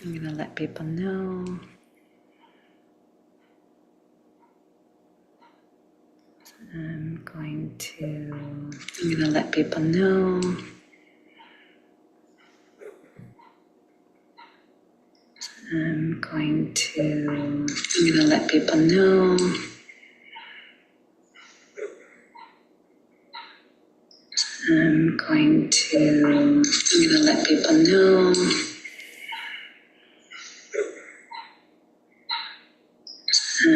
I'm going to let people know. I'm going to let people know. I'm going to let people know. I'm going to let people know.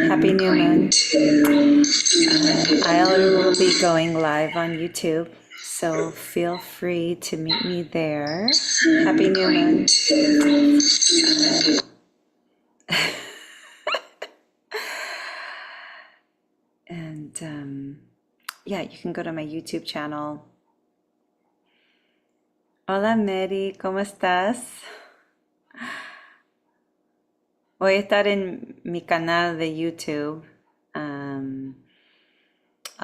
Happy New Moon. I will be going live on YouTube, so feel free to meet me there. Happy New Moon. And yeah, you can go to my YouTube channel. Hola Mary, ¿cómo estás? Voy a estar en mi canal de YouTube. I'll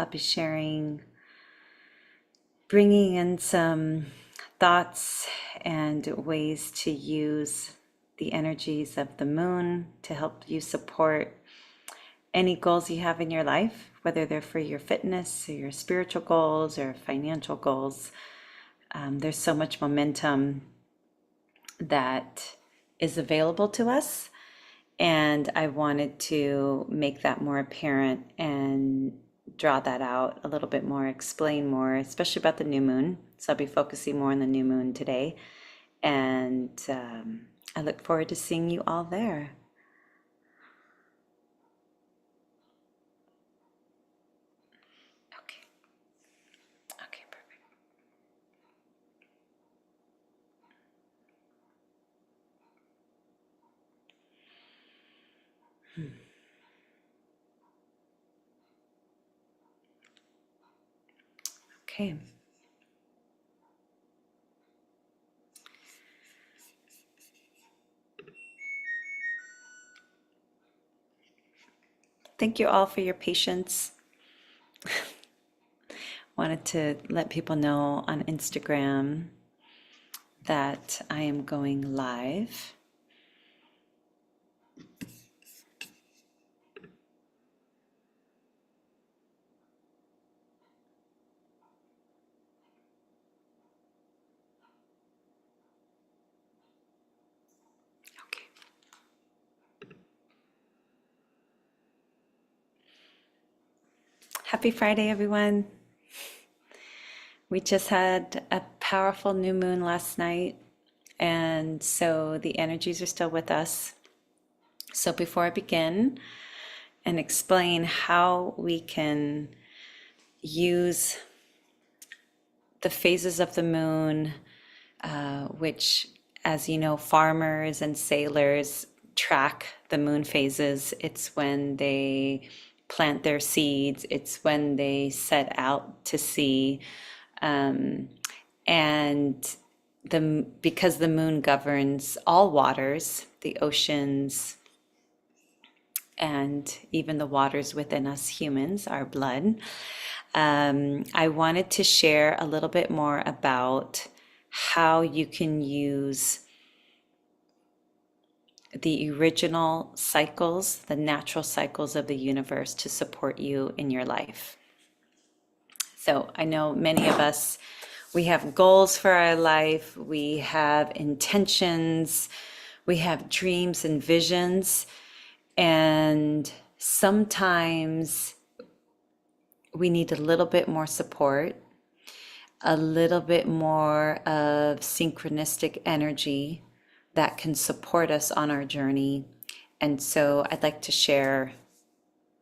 be sharing, bringing in some thoughts and ways to use the energies of the moon to help you support any goals you have in your life, whether they're for your fitness or your spiritual goals or financial goals. There's so much momentum that is available to us, and I wanted to make that more apparent and draw that out a little bit more, explain more, especially about the new moon. So I'll be focusing more on the new moon today, and I look forward to seeing you all there. Okay. Okay, perfect. Okay. Thank you all for your patience. Wanted to let people know on Instagram that I am going live. Okay. Happy Friday, everyone. We just had a powerful new moon last night, and so the energies are still with us. So before I begin and explain how we can use the phases of the moon, which, as you know, farmers and sailors track the moon phases. It's when they plant their seeds, it's when they set out to sea. And because the moon governs all waters, the oceans, and even the waters within us humans, our blood, I wanted to share a little bit more about how you can use the original cycles, the natural cycles of the universe to support you in your life. So I know many of us, we have goals for our life, we have intentions, we have dreams and visions, and sometimes we need a little bit more support, a little bit more of synchronistic energy that can support us on our journey. And so I'd like to share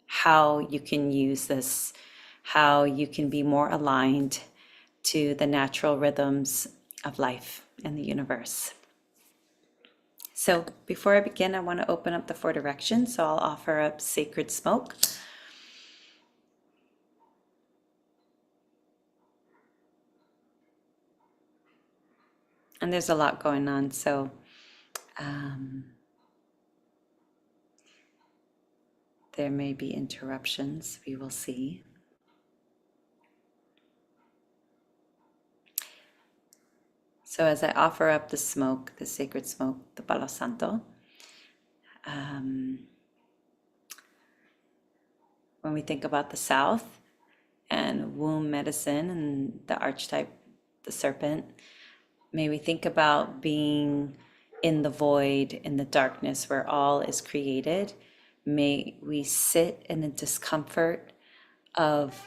how you can use this, how you can be more aligned to the natural rhythms of life and the universe. So before I begin, I want to open up the 4 directions. So I'll offer up sacred smoke. And there's a lot going on, so there may be interruptions, we will see. So as I offer up the smoke, the sacred smoke, the Palo Santo, when we think about the South and womb medicine and the archetype, the serpent, may we think about being in the void, in the darkness where all is created. May we sit in the discomfort of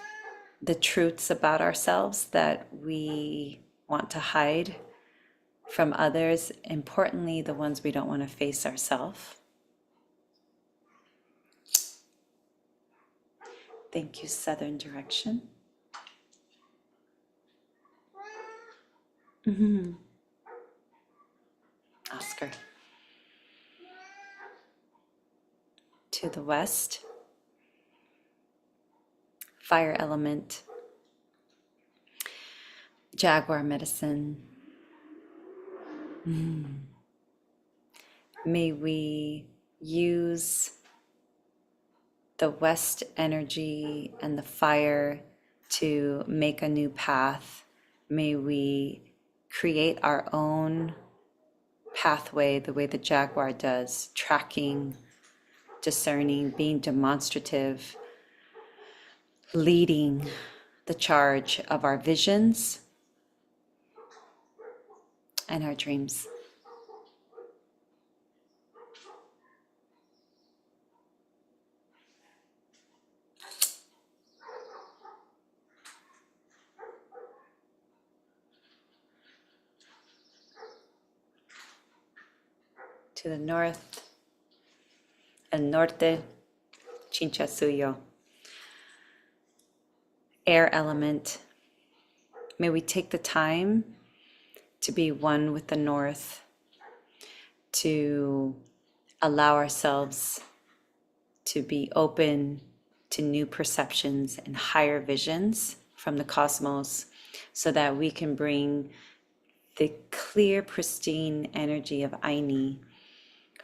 the truths about ourselves that we want to hide from others, importantly, the ones we don't want to face ourselves. Thank you, Southern Direction. Oscar. To the west, fire element, jaguar medicine. May we use the west energy and the fire to make a new path. May we create our own pathway the way the jaguar does, tracking, discerning, being demonstrative, leading the charge of our visions and our dreams. To the north, El Norte, Chinchasuyo. Air element. May we take the time to be one with the north, to allow ourselves to be open to new perceptions and higher visions from the cosmos, so that we can bring the clear, pristine energy of Aini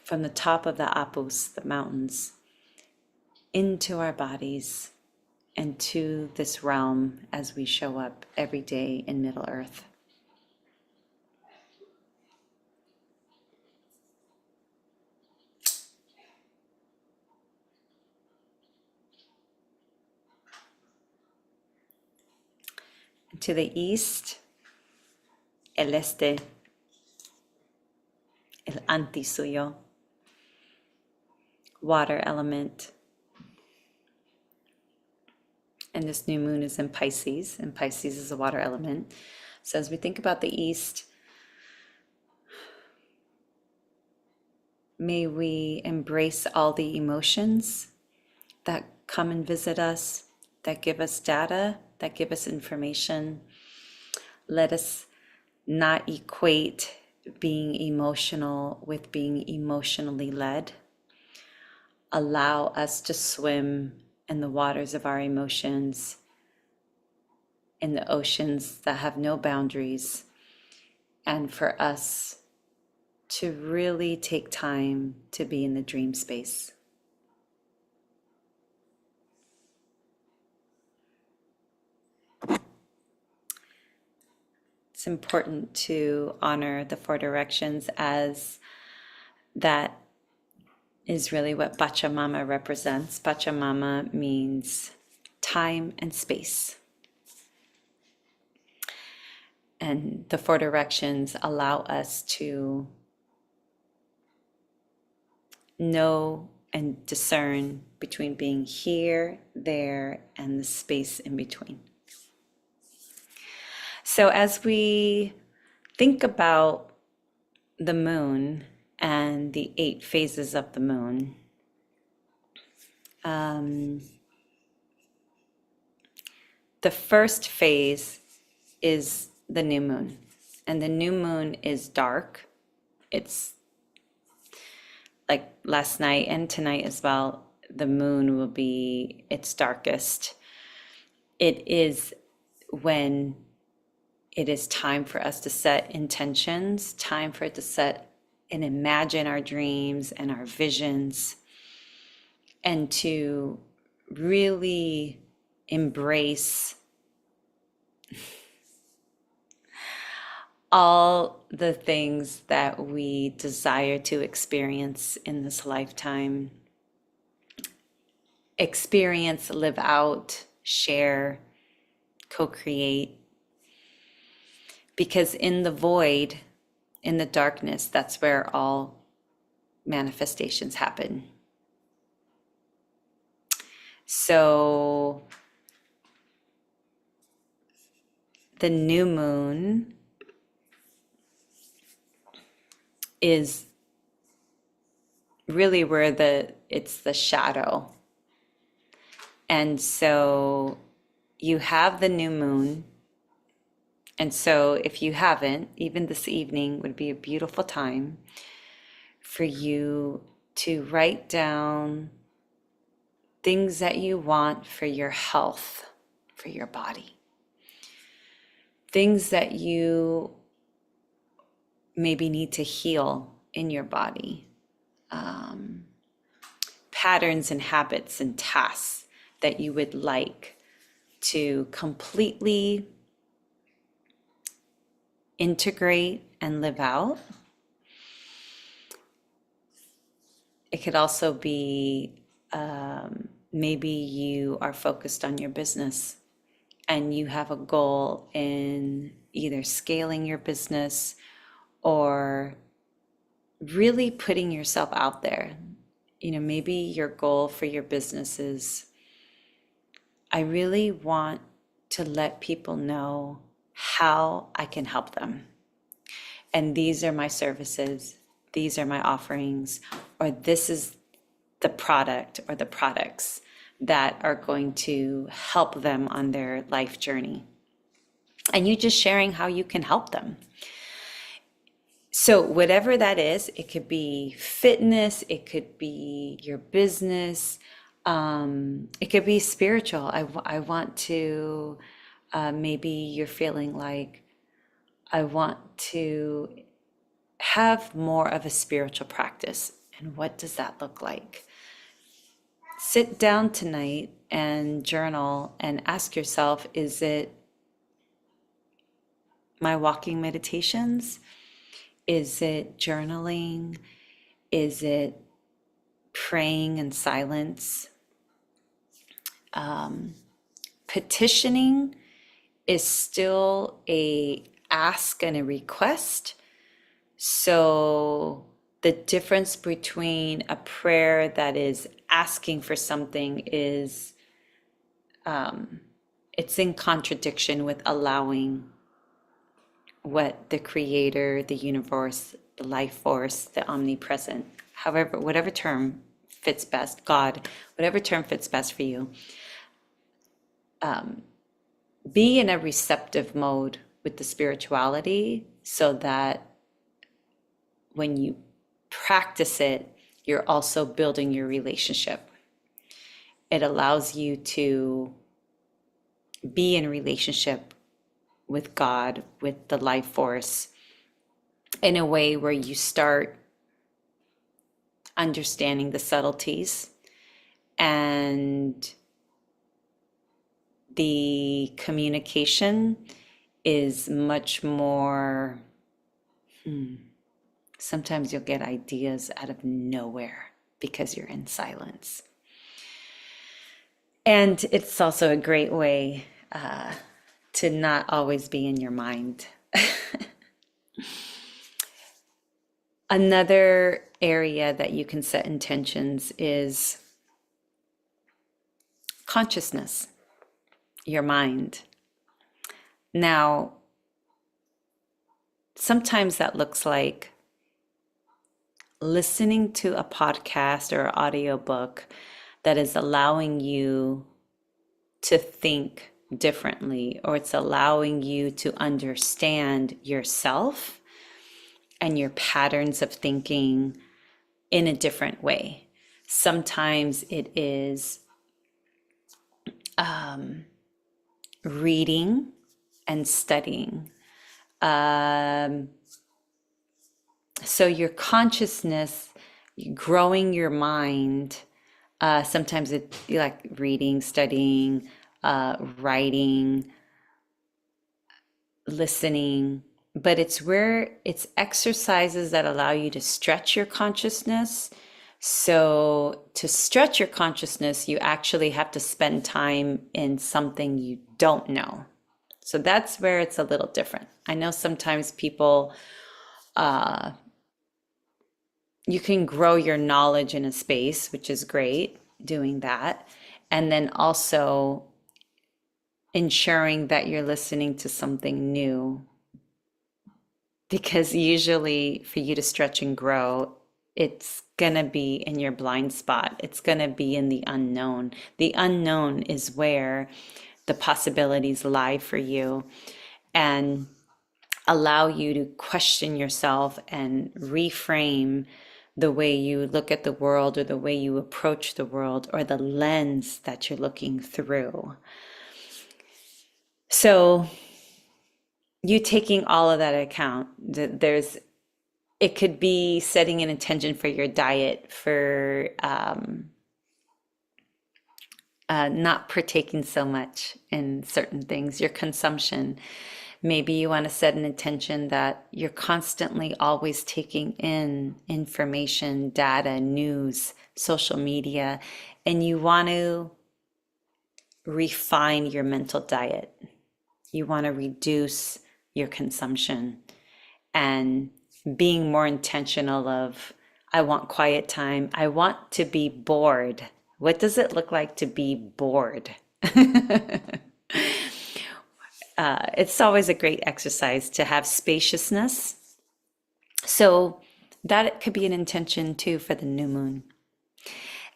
from the top of the Apus, the mountains, into our bodies and to this realm as we show up every day in Middle Earth. And to the east, El Este, El Antisuyo, water element. And this new moon is in Pisces, and Pisces is a water element. So as we think about the east, may we embrace all the emotions that come and visit us, that give us data, that give us information. Let us not equate being emotional with being emotionally led. Allow us to swim in the waters of our emotions, in the oceans that have no boundaries, and for us to really take time to be in the dream space. It's important to honor the four directions, as that is really what Pachamama represents. Pachamama means time and space. And the four directions allow us to know and discern between being here, there, and the space in between. So as we think about the moon and the 8 phases of the moon, the first phase is the new moon, and the new moon is dark. It's like last night and tonight as well, the moon will be its darkest. It is when it is time for us to set intentions, time for it to set and imagine our dreams and our visions, and to really embrace all the things that we desire to experience in this lifetime, experience, live out, share, co-create. Because in the void, in the darkness, that's where all manifestations happen. So the new moon is really where it's the shadow. And so you have the new moon. And so if you haven't, even this evening would be a beautiful time for you to write down things that you want for your health, for your body. Things that you maybe need to heal in your body. Patterns and habits and tasks that you would like to completely integrate and live out. It could also be maybe you are focused on your business and you have a goal in either scaling your business or really putting yourself out there. Maybe your goal for your business is, I really want to let people know how I can help them. And these are my services, these are my offerings, or this is the product or the products that are going to help them on their life journey. And you just sharing how you can help them. So whatever that is, it could be fitness, it could be your business, it could be spiritual. I want to, maybe you're feeling like, I want to have more of a spiritual practice. And what does that look like? Sit down tonight and journal and ask yourself, is it my walking meditations? Is it journaling? Is it praying in silence? Petitioning is still a ask and a request. So the difference between a prayer that is asking for something is it's in contradiction with allowing what the creator, the universe, the life force, the omnipresent, however, whatever term fits best, God, whatever term fits best for you, be in a receptive mode with the spirituality so that when you practice it, you're also building your relationship. It allows you to be in a relationship with God, with the life force, in a way where you start understanding the subtleties and the communication is much more, sometimes you'll get ideas out of nowhere because you're in silence. And it's also a great way to not always be in your mind. Another area that you can set intentions is consciousness, your mind. Now, sometimes that looks like listening to a podcast or an audiobook that is allowing you to think differently, or it's allowing you to understand yourself and your patterns of thinking in a different way. Sometimes it is reading and studying. So your consciousness, growing your mind, sometimes it's like reading, studying, writing, listening, but it's exercises that allow you to stretch your consciousness. So to stretch your consciousness, you actually have to spend time in something you don't know. So that's where it's a little different. I know sometimes people, you can grow your knowledge in a space, which is great doing that. And then also ensuring that you're listening to something new. Because usually for you to stretch and grow, it's going to be in your blind spot. It's going to be in the unknown. The unknown is where the possibilities lie for you and allow you to question yourself and reframe the way you look at the world or the way you approach the world or the lens that you're looking through. So you taking all of that account, it could be setting an intention for your diet, for not partaking so much in certain things, your consumption. Maybe you want to set an intention that you're constantly always taking in information, data, news, social media, and you want to refine your mental diet. You want to reduce your consumption and being more intentional of, I want quiet time. I want to be bored. What does it look like to be bored? It's always a great exercise to have spaciousness. So that could be an intention too for the new moon.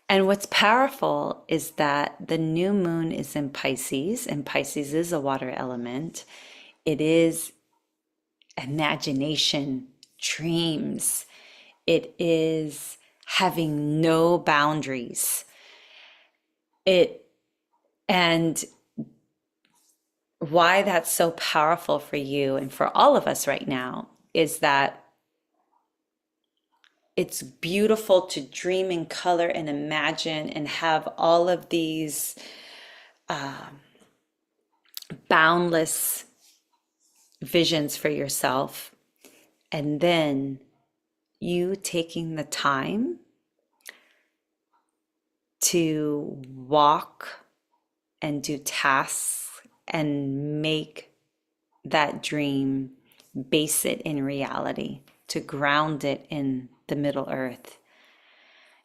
And what's powerful is that the new moon is in Pisces, and Pisces is a water element. It is imagination, dreams. It is having no boundaries. And why that's so powerful for you and for all of us right now is that it's beautiful to dream in color and imagine and have all of these boundless visions for yourself. And then you taking the time to walk and do tasks and make that dream, base it in reality, to ground it in the Middle Earth,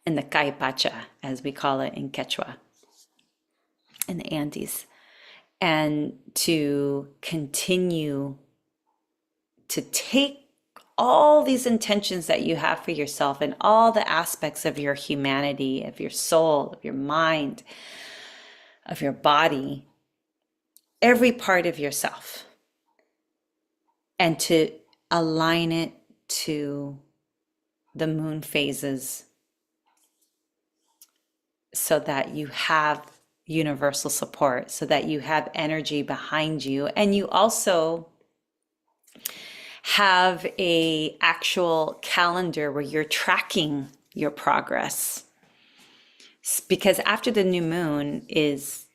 in the Caipacha, as we call it in Quechua, in the Andes, and to continue to take all these intentions that you have for yourself and all the aspects of your humanity, of your soul, of your mind, of your body, every part of yourself, and to align it to the moon phases so that you have universal support, so that you have energy behind you, and you also have a actual calendar where you're tracking your progress. Because after the new moon is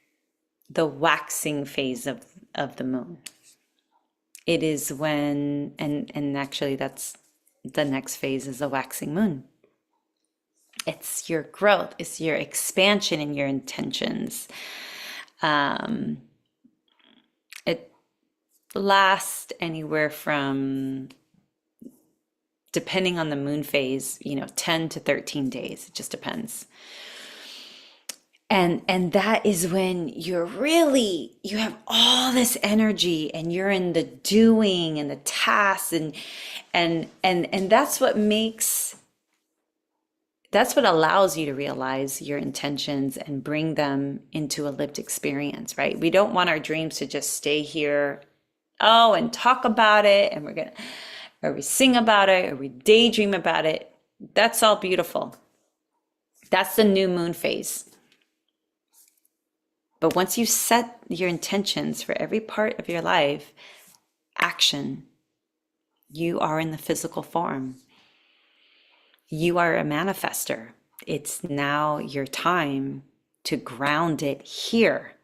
the waxing phase of the moon. It is when, and actually that's the next phase is the waxing moon. It's your growth, it's your expansion and your intentions. It lasts anywhere from, depending on the moon phase, 10 to 13 days. It just depends. And that is when you have all this energy and you're in the doing and the tasks and that's what allows you to realize your intentions and bring them into a lived experience, right? We don't want our dreams to just stay here, and talk about it, and or we sing about it, or we daydream about it. That's all beautiful. That's the new moon phase. But once you set your intentions for every part of your life, action, you are in the physical form. You are a manifester. It's now your time to ground it here,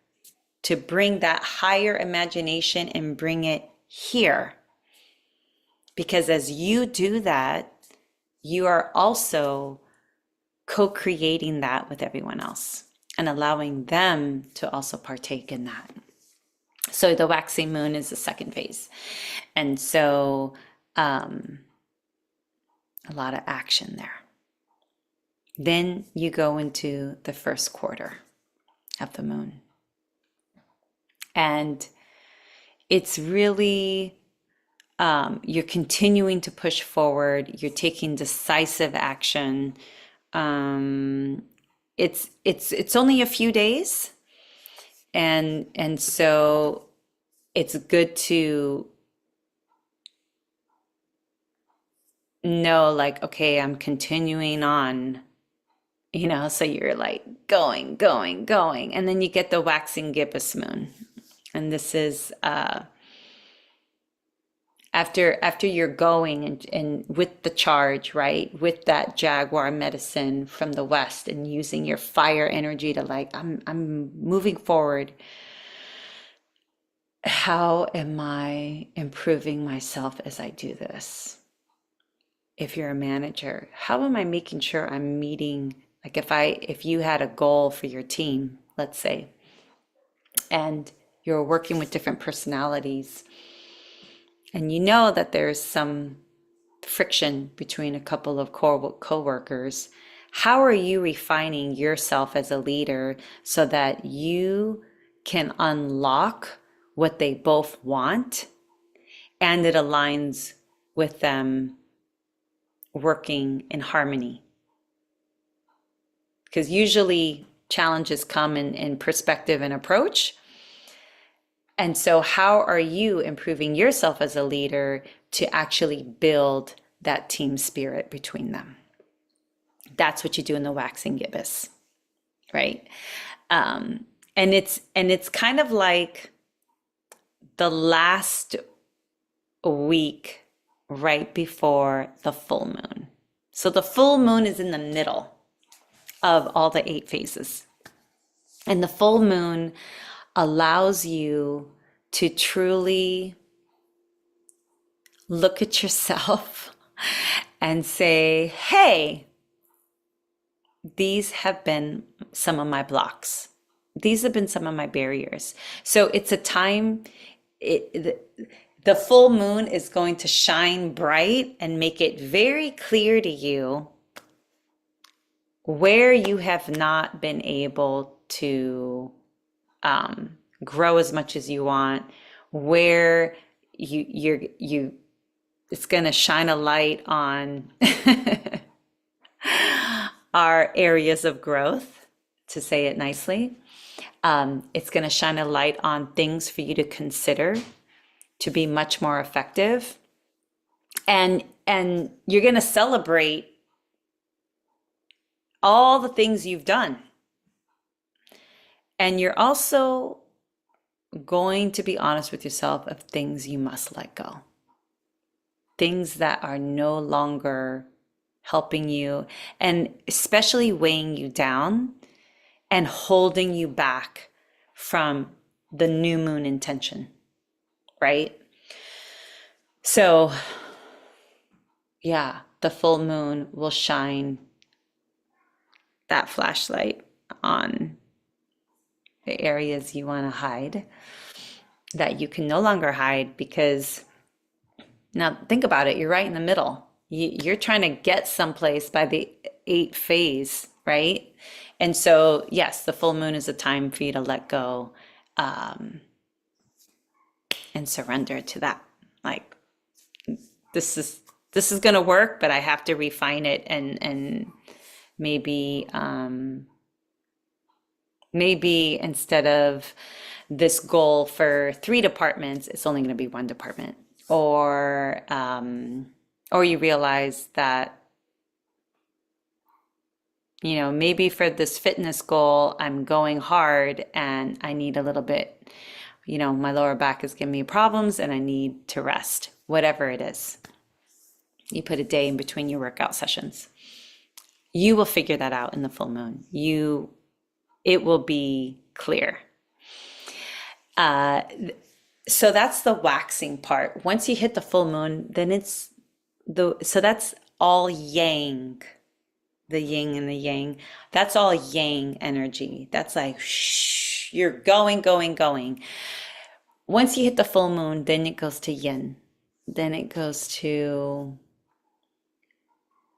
to bring that higher imagination and bring it here. Because as you do that, you are also co-creating that with everyone else and allowing them to also partake in that. So the waxing moon is the second phase. And so a lot of action there. Then you go into the first quarter of the moon. And it's really, you're continuing to push forward. You're taking decisive action. It's only a few days. And so it's good to know, like, okay, I'm continuing on, so you're like going, and then you get the waxing gibbous moon. And this is after you're going and with the charge, right, with that jaguar medicine from the west, and using your fire energy to, like, I'm moving forward. How am I improving myself as I do this? If you're a manager, how am I making sure I'm meeting, like, if you had a goal for your team, let's say, and you're working with different personalities, and you know that there's some friction between a couple of co-workers, how are you refining yourself as a leader so that you can unlock what they both want and it aligns with them working in harmony? Because usually challenges come in perspective and approach. And so how are you improving yourself as a leader to actually build that team spirit between them? That's what you do in the waxing gibbous, right? And it's kind of like the last week right before the full moon. So the full moon is in the middle of all the 8 phases. And the full moon allows you to truly look at yourself and say, hey, these have been some of my blocks. These have been some of my barriers. So it's a time, the full moon is going to shine bright and make it very clear to you where you have not been able to grow as much as you want, where it's going to shine a light on our areas of growth, to say it nicely. It's going to shine a light on things for you to consider to be much more effective. And you're going to celebrate all the things you've done. And you're also going to be honest with yourself of things you must let go. Things that are no longer helping you, and especially weighing you down and holding you back from the new moon intention, right? So, yeah, the full moon will shine that flashlight on the areas you want to hide that you can no longer hide, because now think about it, you're right in the middle. You're trying to get someplace by the 8th phase, right? And so, yes, the full moon is a time for you to let go and surrender to that. Like, this is going to work, but I have to refine it, and maybe instead of this goal for 3 departments, it's only going to be 1 department. Or you realize that, maybe for this fitness goal, I'm going hard and I need a little bit, my lower back is giving me problems and I need to rest, whatever it is. You put a day in between your workout sessions. You will figure that out in the full moon. It will be clear. So that's the waxing part. Once you hit the full moon, then so that's all yang, the yin and the yang. That's all yang energy. That's like, shh, you're going, going, going. Once you hit the full moon, then it goes to yin. Then it goes to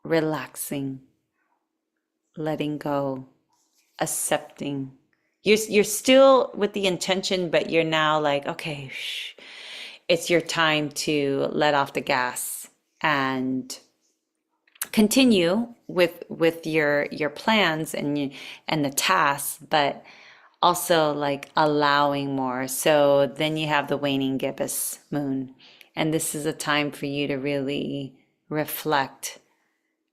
relaxing, letting go, accepting. You're still with the intention, but you're now like, okay, shh, it's your time to let off the gas and continue with your plans and the tasks, but also like allowing more. So then you have the waning gibbous moon, and this is a time for you to really reflect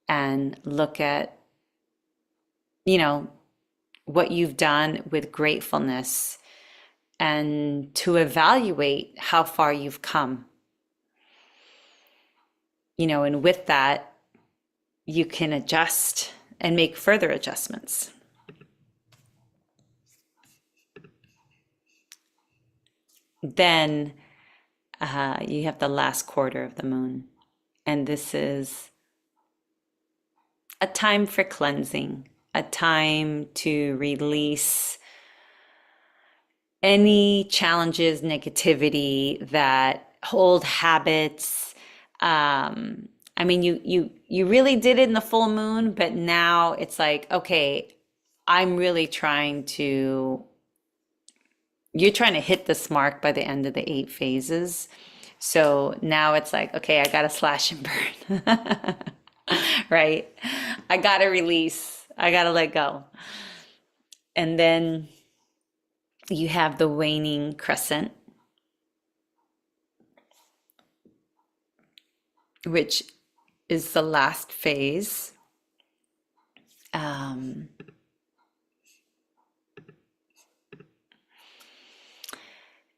and look at, you know, what you've done with gratefulness and to evaluate how far you've come. And with that, you can adjust and make further adjustments. Then you have the last quarter of the moon, and this is a time for cleansing, a time to release any challenges, negativity, that old habits. I mean, you really did it in the full moon, but now it's like, okay, I'm really you're trying to hit this mark by the end of the 8 phases. So now it's like, okay, I gotta slash and burn, right? I gotta release, I gotta let go. And then you have the waning crescent, which is the last phase.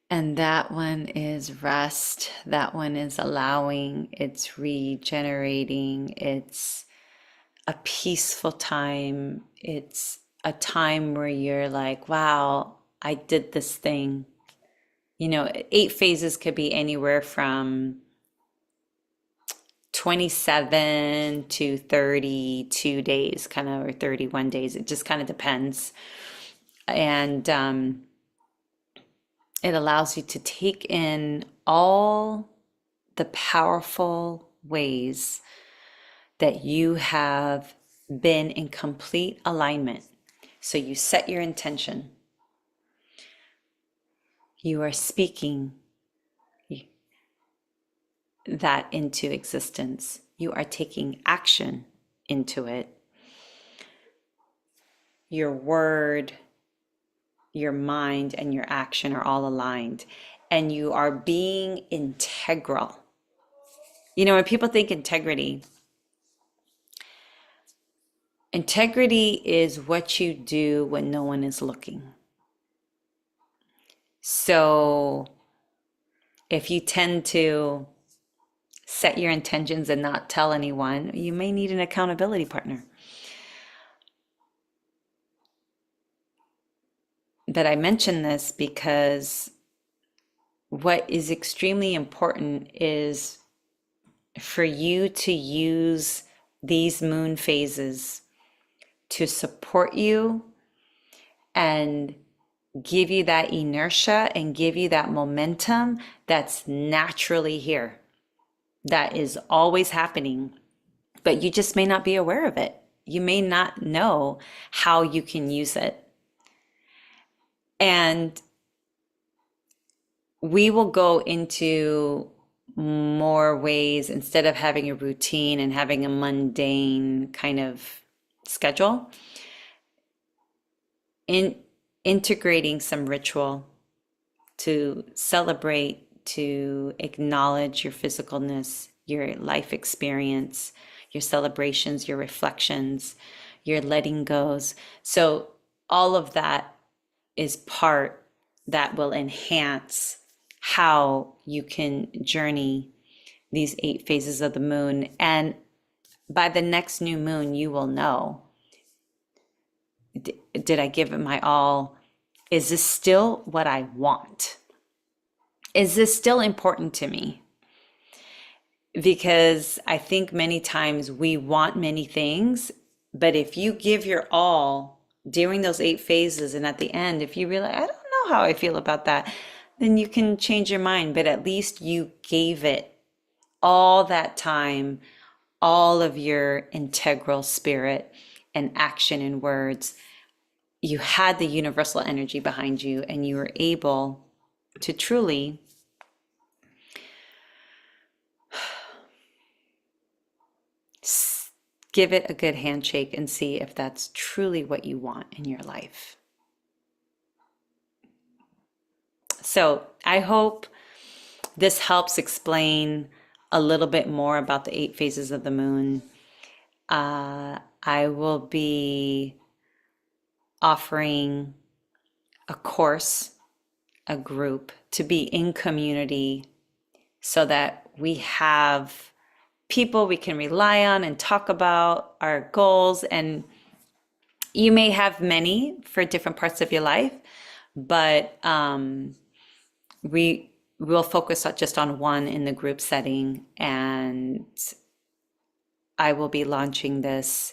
And that one is rest. That one is allowing, it's regenerating, it's a peaceful time. It's a time where you're like, wow, I did this thing. 8 phases could be anywhere from 27 to 32 days, kind of, or 31 days. It just kind of depends. And it allows you to take in all the powerful ways that you have been in complete alignment. So you set your intention. You are speaking that into existence. You are taking action into it. Your word, your mind, and your action are all aligned, and you are being integral. When people think integrity is what you do when no one is looking. So if you tend to set your intentions and not tell anyone, you may need an accountability partner. But I mention this because what is extremely important is for you to use these moon phases to support you and give you that inertia and give you that momentum that's naturally here, that is always happening, but you just may not be aware of it. You may not know how you can use it. And we will go into more ways, instead of having a routine and having a mundane kind of schedule, in integrating some ritual to celebrate, to acknowledge your physicalness, your life experience, your celebrations, your reflections, your letting goes. So all of that is part that will enhance how you can journey these 8 phases of the moon. And by the next new moon, you will know, did I give it my all? Is this still what I want? is this still important to me? Because I think many times we want many things, but if you give your all during those 8 phases, and at the end, if you realize, I don't know how I feel about that, then you can change your mind. But at least you gave it all that time, all of your integral spirit and action and words. You had the universal energy behind you, and you were able to truly give it a good handshake and see if that's truly what you want in your life. So I hope this helps explain a little bit more about the 8 phases of the moon. I will be offering a course, a group to be in community so that we have people we can rely on and talk about our goals. And you may have many for different parts of your life, but we will focus just on one in the group setting. And I will be launching this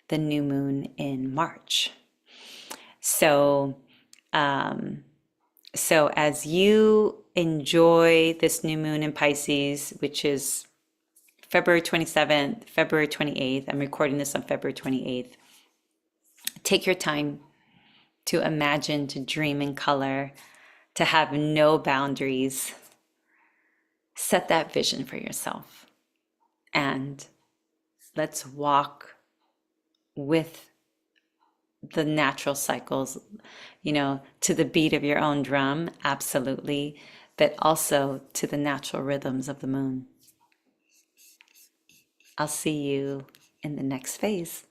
the new moon in March. So as you enjoy this new moon in Pisces, which is February 27th, February 28th, I'm recording this on February 28th. Take your time to imagine, to dream in color, to have no boundaries. Set that vision for yourself. And let's walk with the natural cycles, to the beat of your own drum, absolutely, but also to the natural rhythms of the moon. I'll see you in the next phase.